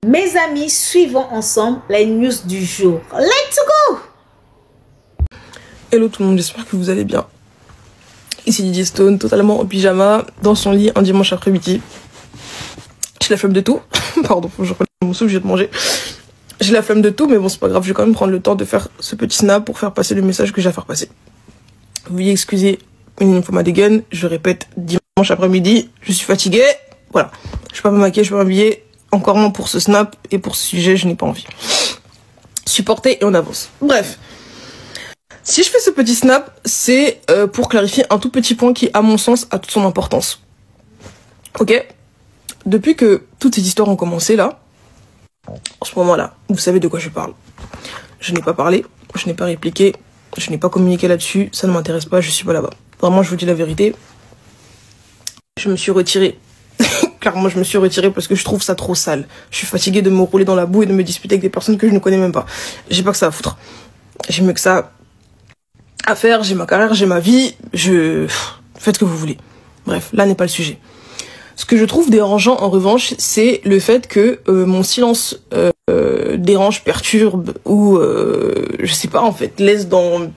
Mes amis, suivons ensemble les news du jour. Let's go! Hello tout le monde, j'espère que vous allez bien. Ici Didier Stone, totalement en pyjama, dans son lit un dimanche après-midi. J'ai la flemme de tout. Pardon, faut que je reprenne mon souffle, je vais te manger. J'ai la flemme de tout, mais bon, c'est pas grave, je vais quand même prendre le temps de faire ce petit snap pour faire passer le message que j'ai à faire passer. Veuillez excuser une fois ma dégaine, je répète, dimanche après-midi, je suis fatiguée. Voilà, je suis pas maquillée, je suis pas habillée. Encore moins pour ce snap et pour ce sujet, je n'ai pas envie. Supportez et on avance. Bref. Si je fais ce petit snap, c'est pour clarifier un tout petit point qui, à mon sens, a toute son importance. Ok? Depuis que toutes ces histoires ont commencé, là, en ce moment-là, vous savez de quoi je parle. Je n'ai pas parlé, je n'ai pas répliqué, je n'ai pas communiqué là-dessus, ça ne m'intéresse pas, je suis pas là-bas. Vraiment, je vous dis la vérité. Je me suis retirée. Clairement, je me suis retirée parce que je trouve ça trop sale. Je suis fatiguée de me rouler dans la boue et de me disputer avec des personnes que je ne connais même pas. J'ai pas que ça à foutre. J'ai mieux que ça à faire, j'ai ma carrière, j'ai ma vie, faites ce que vous voulez. Bref, là n'est pas le sujet. Ce que je trouve dérangeant en revanche, c'est le fait que mon silence dérange, perturbe ou je sais pas en fait, laisse dans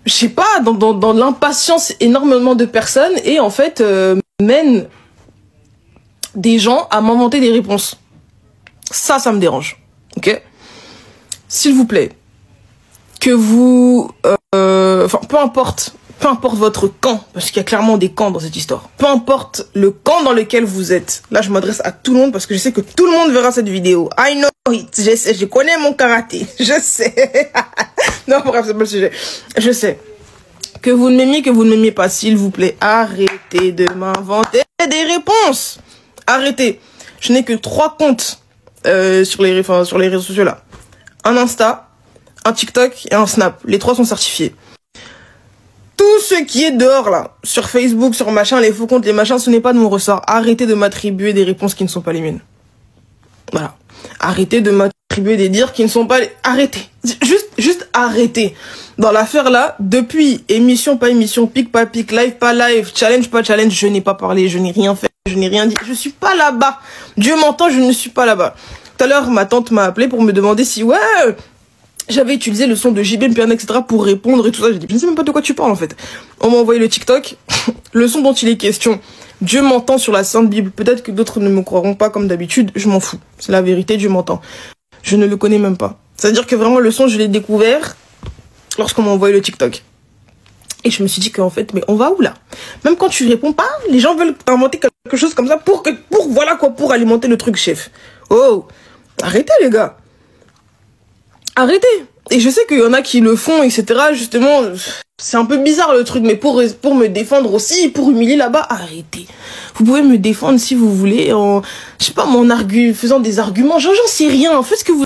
je sais pas dans l'impatience énormément de personnes et en fait mène des gens à m'inventer des réponses. Ça me dérange. Ok? S'il vous plaît, que vous enfin peu importe votre camp, parce qu'il y a clairement des camps dans cette histoire. Peu importe le camp dans lequel vous êtes. Là, je m'adresse à tout le monde parce que je sais que tout le monde verra cette vidéo. I know it. Je sais, je connais mon karaté. Je sais. Non, bref, c'est pas le sujet. Je sais. Que vous ne m'aimiez, que vous ne m'aimiez pas, s'il vous plaît, arrêtez de m'inventer des réponses. Arrêtez. Je n'ai que 3 comptes sur les réseaux sociaux là. Un Insta, un TikTok et un Snap. Les 3 sont certifiés. Tout ce qui est dehors là, sur Facebook, sur machin, les faux comptes, les machins, ce n'est pas de mon ressort. Arrêtez de m'attribuer des réponses qui ne sont pas les miennes. Voilà. Arrêtez de m'attribuer des dires qui ne sont pas les... Arrêtez. Juste arrêtez. Dans l'affaire là, depuis émission pas émission, pic pas pic, live pas live, challenge pas challenge, je n'ai pas parlé, je n'ai rien fait, je n'ai rien dit. Je suis pas là-bas. Dieu m'entend, je ne suis pas là-bas. Tout à l'heure, ma tante m'a appelé pour me demander si, ouais, j'avais utilisé le son de JB, Piano, etc. pour répondre et tout ça. J'ai dit, je ne sais même pas de quoi tu parles, en fait. On m'a envoyé le TikTok, le son dont il est question. Dieu m'entend sur la Sainte Bible. Peut-être que d'autres ne me croiront pas comme d'habitude. Je m'en fous. C'est la vérité, Dieu m'entend. Je ne le connais même pas. C'est-à-dire que vraiment, le son, je l'ai découvert lorsqu'on m'a envoyé le TikTok. Et je me suis dit qu'en fait, mais on va où là? Même quand tu réponds pas, les gens veulent inventer quelque chose comme ça pour voilà quoi, pour alimenter le truc, chef. Oh, arrêtez les gars. Arrêtez. Et je sais qu'il y en a qui le font, etc. Justement, c'est un peu bizarre le truc, mais pour me défendre aussi, pour humilier là-bas, arrêtez. Vous pouvez me défendre si vous voulez, en, je sais pas, faisant des arguments, j'en sais rien. Faites ce que vous